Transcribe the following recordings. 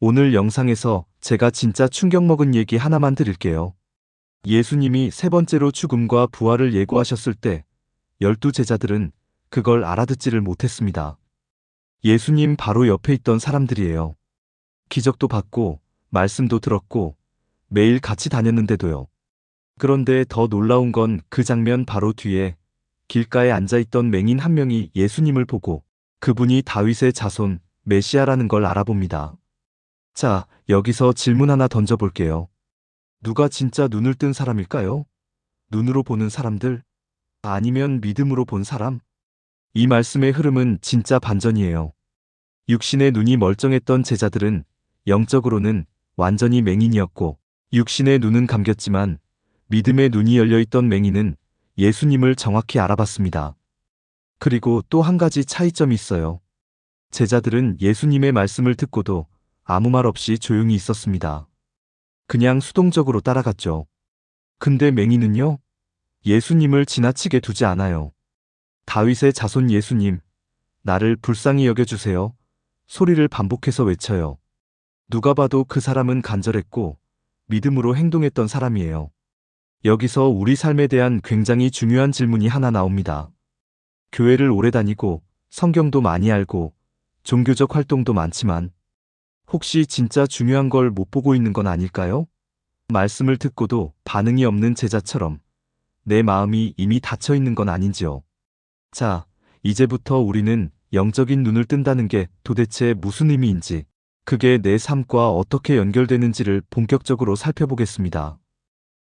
오늘 영상에서 제가 진짜 충격 먹은 얘기 하나만 드릴게요. 예수님이 세 번째로 죽음과 부활을 예고하셨을 때 12제자들은 그걸 알아듣지를 못했습니다. 예수님 바로 옆에 있던 사람들이에요. 기적도 봤고 말씀도 들었고 매일 같이 다녔는데도요. 그런데 더 놀라운 건 그 장면 바로 뒤에 길가에 앉아있던 맹인 한 명이 예수님을 보고 그분이 다윗의 자손 메시아라는 걸 알아봅니다. 자, 여기서 질문 하나 던져볼게요. 누가 진짜 눈을 뜬 사람일까요? 눈으로 보는 사람들? 아니면 믿음으로 본 사람? 이 말씀의 흐름은 진짜 반전이에요. 육신의 눈이 멀쩡했던 제자들은 영적으로는 완전히 맹인이었고 육신의 눈은 감겼지만 믿음의 눈이 열려있던 맹인은 예수님을 정확히 알아봤습니다. 그리고 또 한 가지 차이점이 있어요. 제자들은 예수님의 말씀을 듣고도 아무 말 없이 조용히 있었습니다. 그냥 수동적으로 따라갔죠. 근데 맹인은요? 예수님을 지나치게 두지 않아요. 다윗의 자손 예수님, 나를 불쌍히 여겨주세요. 소리를 반복해서 외쳐요. 누가 봐도 그 사람은 간절했고 믿음으로 행동했던 사람이에요. 여기서 우리 삶에 대한 굉장히 중요한 질문이 하나 나옵니다. 교회를 오래 다니고 성경도 많이 알고 종교적 활동도 많지만 혹시 진짜 중요한 걸 못 보고 있는 건 아닐까요? 말씀을 듣고도 반응이 없는 제자처럼 내 마음이 이미 닫혀 있는 건 아닌지요. 자, 이제부터 우리는 영적인 눈을 뜬다는 게 도대체 무슨 의미인지, 그게 내 삶과 어떻게 연결되는지를 본격적으로 살펴보겠습니다.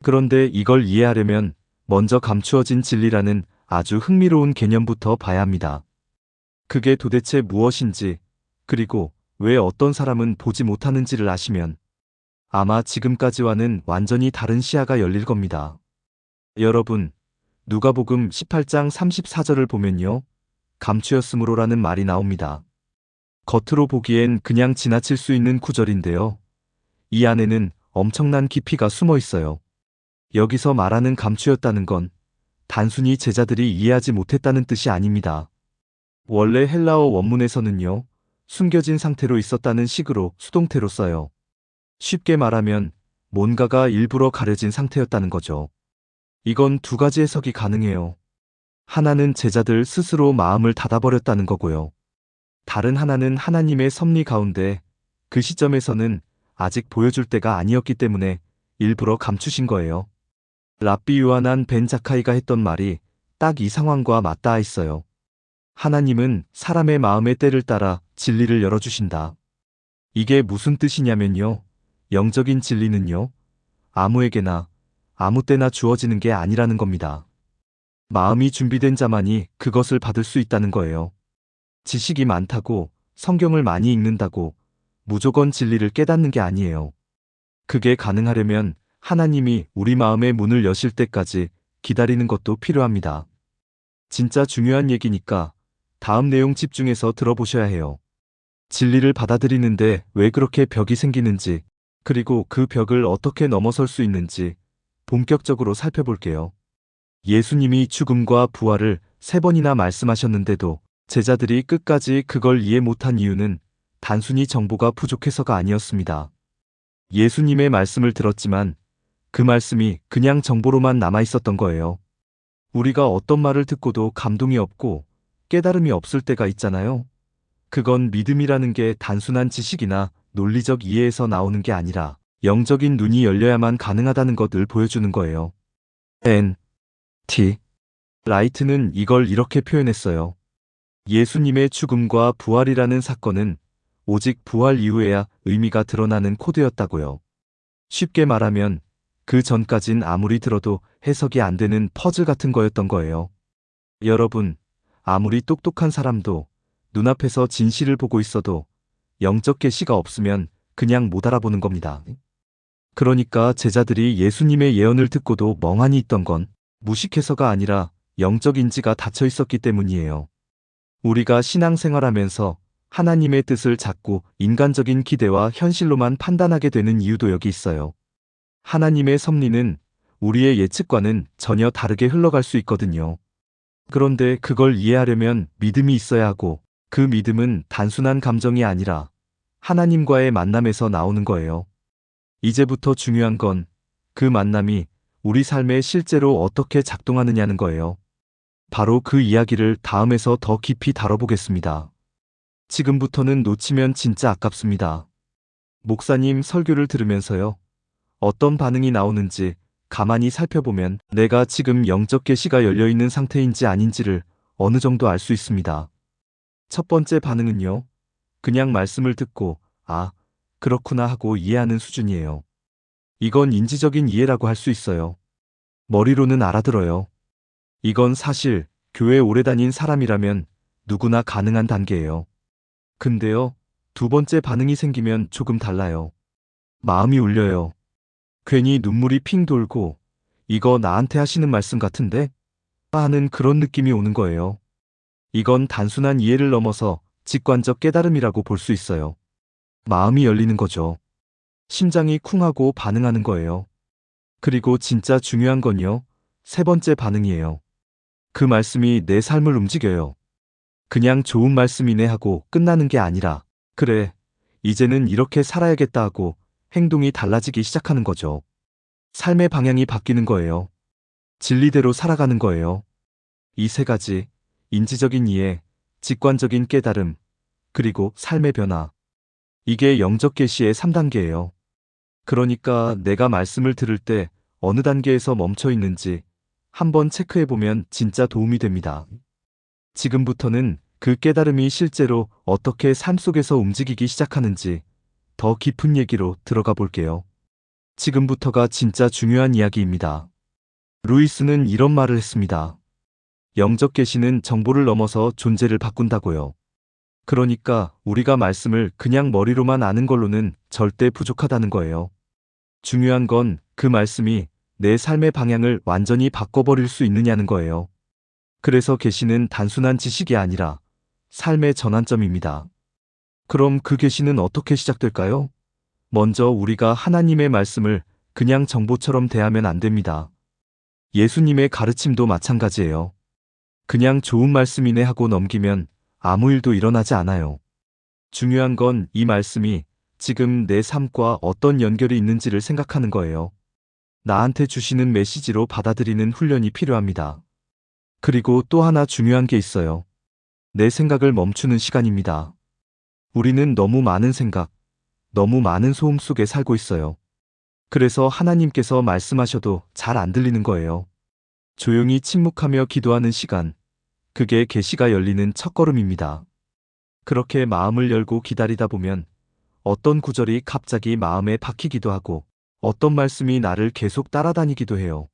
그런데 이걸 이해하려면 먼저 감추어진 진리라는 아주 흥미로운 개념부터 봐야 합니다. 그게 도대체 무엇인지, 그리고 왜 어떤 사람은 보지 못하는지를 아시면 아마 지금까지와는 완전히 다른 시야가 열릴 겁니다. 여러분, 누가복음 18장 34절을 보면요. 감추었으므로라는 말이 나옵니다. 겉으로 보기엔 그냥 지나칠 수 있는 구절인데요. 이 안에는 엄청난 깊이가 숨어 있어요. 여기서 말하는 감추었다는 건 단순히 제자들이 이해하지 못했다는 뜻이 아닙니다. 원래 헬라어 원문에서는요. 숨겨진 상태로 있었다는 식으로 수동태로 써요. 쉽게 말하면 뭔가가 일부러 가려진 상태였다는 거죠. 이건 두 가지 해석이 가능해요. 하나는 제자들 스스로 마음을 닫아버렸다는 거고요. 다른 하나는 하나님의 섭리 가운데 그 시점에서는 아직 보여줄 때가 아니었기 때문에 일부러 감추신 거예요. 랍비 요하난 벤 자카이가 했던 말이 딱 이 상황과 맞닿아 있어요. 하나님은 사람의 마음의 때를 따라 진리를 열어주신다. 이게 무슨 뜻이냐면요. 영적인 진리는요. 아무에게나 아무 때나 주어지는 게 아니라는 겁니다. 마음이 준비된 자만이 그것을 받을 수 있다는 거예요. 지식이 많다고 성경을 많이 읽는다고 무조건 진리를 깨닫는 게 아니에요. 그게 가능하려면 하나님이 우리 마음의 문을 여실 때까지 기다리는 것도 필요합니다. 진짜 중요한 얘기니까 다음 내용 집중해서 들어보셔야 해요. 진리를 받아들이는데 왜 그렇게 벽이 생기는지, 그리고 그 벽을 어떻게 넘어설 수 있는지 본격적으로 살펴볼게요. 예수님이 죽음과 부활을 3번이나 말씀하셨는데도 제자들이 끝까지 그걸 이해 못한 이유는 단순히 정보가 부족해서가 아니었습니다. 예수님의 말씀을 들었지만 그 말씀이 그냥 정보로만 남아있었던 거예요. 우리가 어떤 말을 듣고도 감동이 없고 깨달음이 없을 때가 있잖아요. 그건 믿음이라는 게 단순한 지식이나 논리적 이해에서 나오는 게 아니라 영적인 눈이 열려야만 가능하다는 것을 보여주는 거예요. N.T. 라이트는 이걸 이렇게 표현했어요. 예수님의 죽음과 부활이라는 사건은 오직 부활 이후에야 의미가 드러나는 코드였다고요. 쉽게 말하면 그 전까진 아무리 들어도 해석이 안 되는 퍼즐 같은 거였던 거예요. 여러분, 아무리 똑똑한 사람도 눈앞에서 진실을 보고 있어도 영적 계시가 없으면 그냥 못 알아보는 겁니다. 그러니까 제자들이 예수님의 예언을 듣고도 멍하니 있던 건 무식해서가 아니라 영적 인지가 닫혀 있었기 때문이에요. 우리가 신앙생활하면서 하나님의 뜻을 자꾸 인간적인 기대와 현실로만 판단하게 되는 이유도 여기 있어요. 하나님의 섭리는 우리의 예측과는 전혀 다르게 흘러갈 수 있거든요. 그런데 그걸 이해하려면 믿음이 있어야 하고 그 믿음은 단순한 감정이 아니라 하나님과의 만남에서 나오는 거예요. 이제부터 중요한 건 그 만남이 우리 삶에 실제로 어떻게 작동하느냐는 거예요. 바로 그 이야기를 다음에서 더 깊이 다뤄보겠습니다. 지금부터는 놓치면 진짜 아깝습니다. 목사님 설교를 들으면서요. 어떤 반응이 나오는지 가만히 살펴보면 내가 지금 영적 계시가 열려있는 상태인지 아닌지를 어느 정도 알 수 있습니다. 첫 번째 반응은요. 그냥 말씀을 듣고 아, 그렇구나 하고 이해하는 수준이에요. 이건 인지적인 이해라고 할 수 있어요. 머리로는 알아들어요. 이건 사실 교회 오래 다닌 사람이라면 누구나 가능한 단계예요. 근데요, 두 번째 반응이 생기면 조금 달라요. 마음이 울려요. 괜히 눈물이 핑 돌고 이거 나한테 하시는 말씀 같은데? 하는 그런 느낌이 오는 거예요. 이건 단순한 이해를 넘어서 직관적 깨달음이라고 볼 수 있어요. 마음이 열리는 거죠. 심장이 쿵하고 반응하는 거예요. 그리고 진짜 중요한 건요. 세 번째 반응이에요. 그 말씀이 내 삶을 움직여요. 그냥 좋은 말씀이네 하고 끝나는 게 아니라 그래, 이제는 이렇게 살아야겠다 하고 행동이 달라지기 시작하는 거죠. 삶의 방향이 바뀌는 거예요. 진리대로 살아가는 거예요. 이 세 가지, 인지적인 이해, 직관적인 깨달음, 그리고 삶의 변화. 이게 영적 계시의 3단계예요. 그러니까 내가 말씀을 들을 때 어느 단계에서 멈춰 있는지 한번 체크해 보면 진짜 도움이 됩니다. 지금부터는 그 깨달음이 실제로 어떻게 삶 속에서 움직이기 시작하는지 더 깊은 얘기로 들어가 볼게요. 지금부터가 진짜 중요한 이야기입니다. 루이스는 이런 말을 했습니다. 영적 계시는 정보를 넘어서 존재를 바꾼다고요. 그러니까 우리가 말씀을 그냥 머리로만 아는 걸로는 절대 부족하다는 거예요. 중요한 건 그 말씀이 내 삶의 방향을 완전히 바꿔버릴 수 있느냐는 거예요. 그래서 계시는 단순한 지식이 아니라 삶의 전환점입니다. 그럼 그 계시는 어떻게 시작될까요? 먼저 우리가 하나님의 말씀을 그냥 정보처럼 대하면 안 됩니다. 예수님의 가르침도 마찬가지예요. 그냥 좋은 말씀이네 하고 넘기면 아무 일도 일어나지 않아요. 중요한 건 이 말씀이 지금 내 삶과 어떤 연결이 있는지를 생각하는 거예요. 나한테 주시는 메시지로 받아들이는 훈련이 필요합니다. 그리고 또 하나 중요한 게 있어요. 내 생각을 멈추는 시간입니다. 우리는 너무 많은 생각, 너무 많은 소음 속에 살고 있어요. 그래서 하나님께서 말씀하셔도 잘 안 들리는 거예요. 조용히 침묵하며 기도하는 시간, 그게 계시가 열리는 첫걸음입니다. 그렇게 마음을 열고 기다리다 보면 어떤 구절이 갑자기 마음에 박히기도 하고 어떤 말씀이 나를 계속 따라다니기도 해요.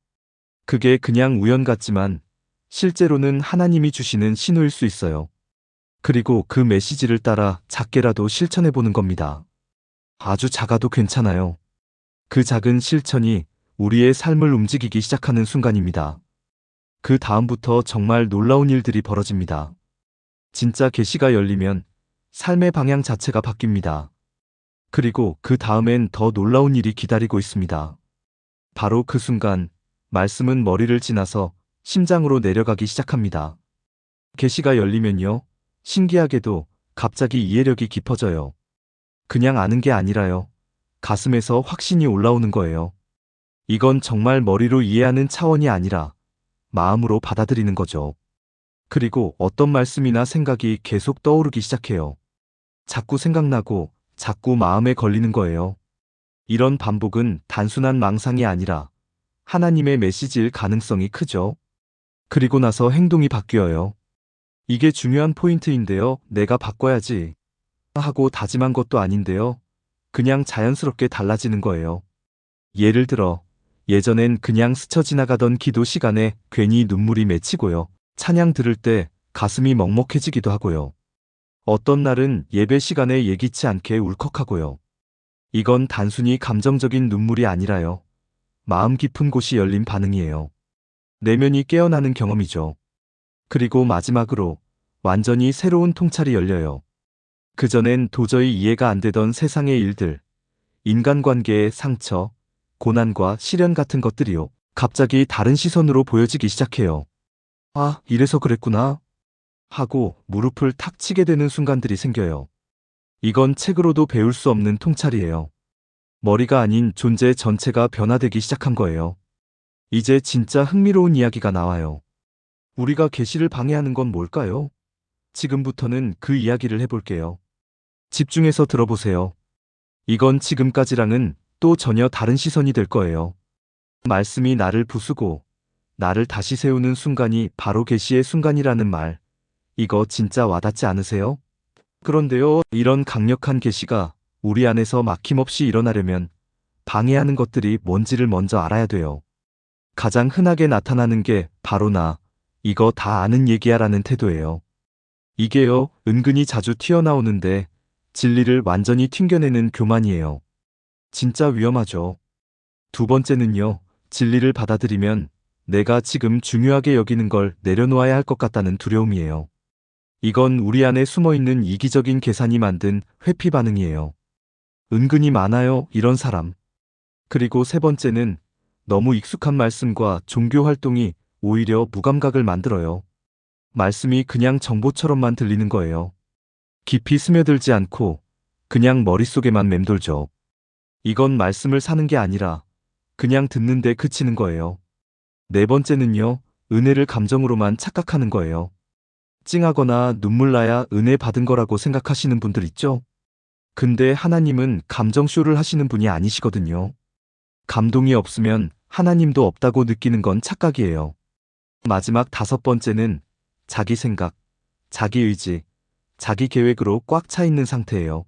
그게 그냥 우연 같지만 실제로는 하나님이 주시는 신호일 수 있어요. 그리고 그 메시지를 따라 작게라도 실천해 보는 겁니다. 아주 작아도 괜찮아요. 그 작은 실천이 우리의 삶을 움직이기 시작하는 순간입니다. 그 다음부터 정말 놀라운 일들이 벌어집니다. 진짜 계시가 열리면 삶의 방향 자체가 바뀝니다. 그리고 그 다음엔 더 놀라운 일이 기다리고 있습니다. 바로 그 순간 말씀은 머리를 지나서 심장으로 내려가기 시작합니다. 계시가 열리면요. 신기하게도 갑자기 이해력이 깊어져요. 그냥 아는 게 아니라요. 가슴에서 확신이 올라오는 거예요. 이건 정말 머리로 이해하는 차원이 아니라 마음으로 받아들이는 거죠. 그리고 어떤 말씀이나 생각이 계속 떠오르기 시작해요. 자꾸 생각나고 자꾸 마음에 걸리는 거예요. 이런 반복은 단순한 망상이 아니라 하나님의 메시지일 가능성이 크죠. 그리고 나서 행동이 바뀌어요. 이게 중요한 포인트인데요. 내가 바꿔야지 하고 다짐한 것도 아닌데요. 그냥 자연스럽게 달라지는 거예요. 예를 들어 예전엔 그냥 스쳐 지나가던 기도 시간에 괜히 눈물이 맺히고요. 찬양 들을 때 가슴이 먹먹해지기도 하고요. 어떤 날은 예배 시간에 예기치 않게 울컥하고요. 이건 단순히 감정적인 눈물이 아니라요. 마음 깊은 곳이 열린 반응이에요. 내면이 깨어나는 경험이죠. 그리고 마지막으로 완전히 새로운 통찰이 열려요. 그전엔 도저히 이해가 안 되던 세상의 일들, 인간관계의 상처, 고난과 시련 같은 것들이요. 갑자기 다른 시선으로 보여지기 시작해요. 아, 이래서 그랬구나 하고 무릎을 탁 치게 되는 순간들이 생겨요. 이건 책으로도 배울 수 없는 통찰이에요. 머리가 아닌 존재 전체가 변화되기 시작한 거예요. 이제 진짜 흥미로운 이야기가 나와요. 우리가 계시를 방해하는 건 뭘까요? 지금부터는 그 이야기를 해볼게요. 집중해서 들어보세요. 이건 지금까지랑은 또 전혀 다른 시선이 될 거예요. 말씀이 나를 부수고 나를 다시 세우는 순간이 바로 계시의 순간이라는 말. 이거 진짜 와닿지 않으세요? 그런데요, 이런 강력한 계시가 우리 안에서 막힘없이 일어나려면 방해하는 것들이 뭔지를 먼저 알아야 돼요. 가장 흔하게 나타나는 게 바로 나, 이거 다 아는 얘기야 라는 태도예요. 이게요, 은근히 자주 튀어나오는데 진리를 완전히 튕겨내는 교만이에요. 진짜 위험하죠. 두 번째는요, 진리를 받아들이면 내가 지금 중요하게 여기는 걸 내려놓아야 할 것 같다는 두려움이에요. 이건 우리 안에 숨어있는 이기적인 계산이 만든 회피 반응이에요. 은근히 많아요, 이런 사람. 그리고 세 번째는 너무 익숙한 말씀과 종교 활동이 오히려 무감각을 만들어요. 말씀이 그냥 정보처럼만 들리는 거예요. 깊이 스며들지 않고 그냥 머릿속에만 맴돌죠. 이건 말씀을 사는 게 아니라 그냥 듣는데 그치는 거예요. 네 번째는요, 은혜를 감정으로만 착각하는 거예요. 찡하거나 눈물 나야 은혜 받은 거라고 생각하시는 분들 있죠? 근데 하나님은 감정쇼를 하시는 분이 아니시거든요. 감동이 없으면 하나님도 없다고 느끼는 건 착각이에요. 마지막 다섯 번째는 자기 생각, 자기 의지, 자기 계획으로 꽉 차 있는 상태예요.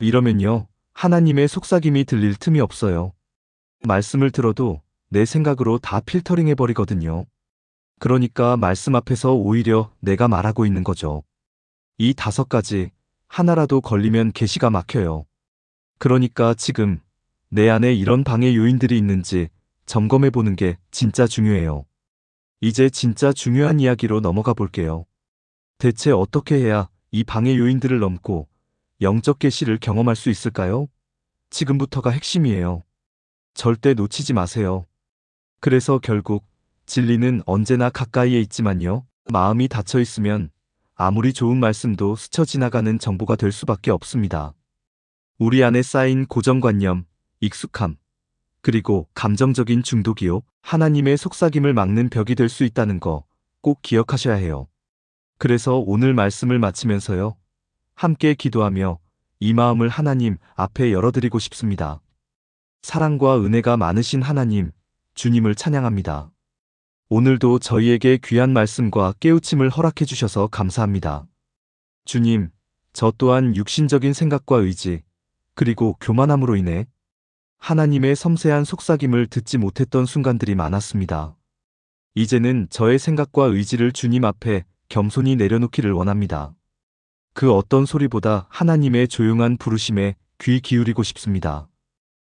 이러면요, 하나님의 속삭임이 들릴 틈이 없어요. 말씀을 들어도 내 생각으로 다 필터링 해버리거든요. 그러니까 말씀 앞에서 오히려 내가 말하고 있는 거죠. 이 다섯 가지 하나라도 걸리면 계시가 막혀요. 그러니까 지금 내 안에 이런 방해 요인들이 있는지 점검해 보는 게 진짜 중요해요. 이제 진짜 중요한 이야기로 넘어가 볼게요. 대체 어떻게 해야 이 방해 요인들을 넘고 영적 계시를 경험할 수 있을까요? 지금부터가 핵심이에요. 절대 놓치지 마세요. 그래서 결국 진리는 언제나 가까이에 있지만요. 마음이 닫혀 있으면 아무리 좋은 말씀도 스쳐 지나가는 정보가 될 수밖에 없습니다. 우리 안에 쌓인 고정관념, 익숙함, 그리고 감정적인 중독이요. 하나님의 속삭임을 막는 벽이 될 수 있다는 거 꼭 기억하셔야 해요. 그래서 오늘 말씀을 마치면서요. 함께 기도하며 이 마음을 하나님 앞에 열어드리고 싶습니다. 사랑과 은혜가 많으신 하나님, 주님을 찬양합니다. 오늘도 저희에게 귀한 말씀과 깨우침을 허락해 주셔서 감사합니다. 주님, 저 또한 육신적인 생각과 의지, 그리고 교만함으로 인해 하나님의 섬세한 속삭임을 듣지 못했던 순간들이 많았습니다. 이제는 저의 생각과 의지를 주님 앞에 겸손히 내려놓기를 원합니다. 그 어떤 소리보다 하나님의 조용한 부르심에 귀 기울이고 싶습니다.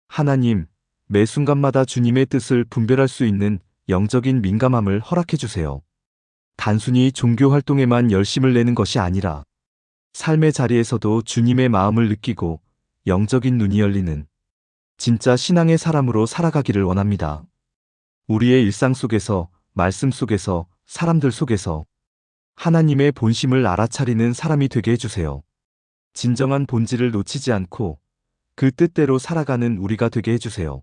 하나님, 매 순간마다 주님의 뜻을 분별할 수 있는 영적인 민감함을 허락해 주세요. 단순히 종교 활동에만 열심을 내는 것이 아니라 삶의 자리에서도 주님의 마음을 느끼고 영적인 눈이 열리는 진짜 신앙의 사람으로 살아가기를 원합니다. 우리의 일상 속에서, 말씀 속에서, 사람들 속에서 하나님의 본심을 알아차리는 사람이 되게 해주세요. 진정한 본질을 놓치지 않고 그 뜻대로 살아가는 우리가 되게 해주세요.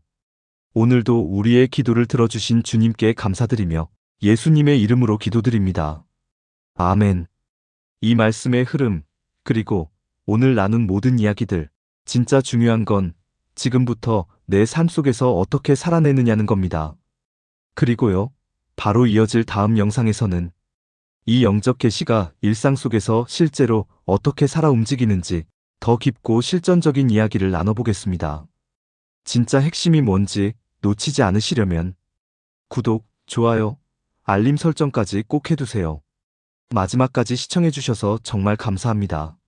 오늘도 우리의 기도를 들어주신 주님께 감사드리며 예수님의 이름으로 기도드립니다. 아멘. 이 말씀의 흐름, 그리고 오늘 나눈 모든 이야기들, 진짜 중요한 건 지금부터 내 삶 속에서 어떻게 살아내느냐는 겁니다. 그리고요, 바로 이어질 다음 영상에서는 이 영적 계시가 일상 속에서 실제로 어떻게 살아 움직이는지 더 깊고 실전적인 이야기를 나눠보겠습니다. 진짜 핵심이 뭔지 놓치지 않으시려면 구독, 좋아요, 알림 설정까지 꼭 해두세요. 마지막까지 시청해주셔서 정말 감사합니다.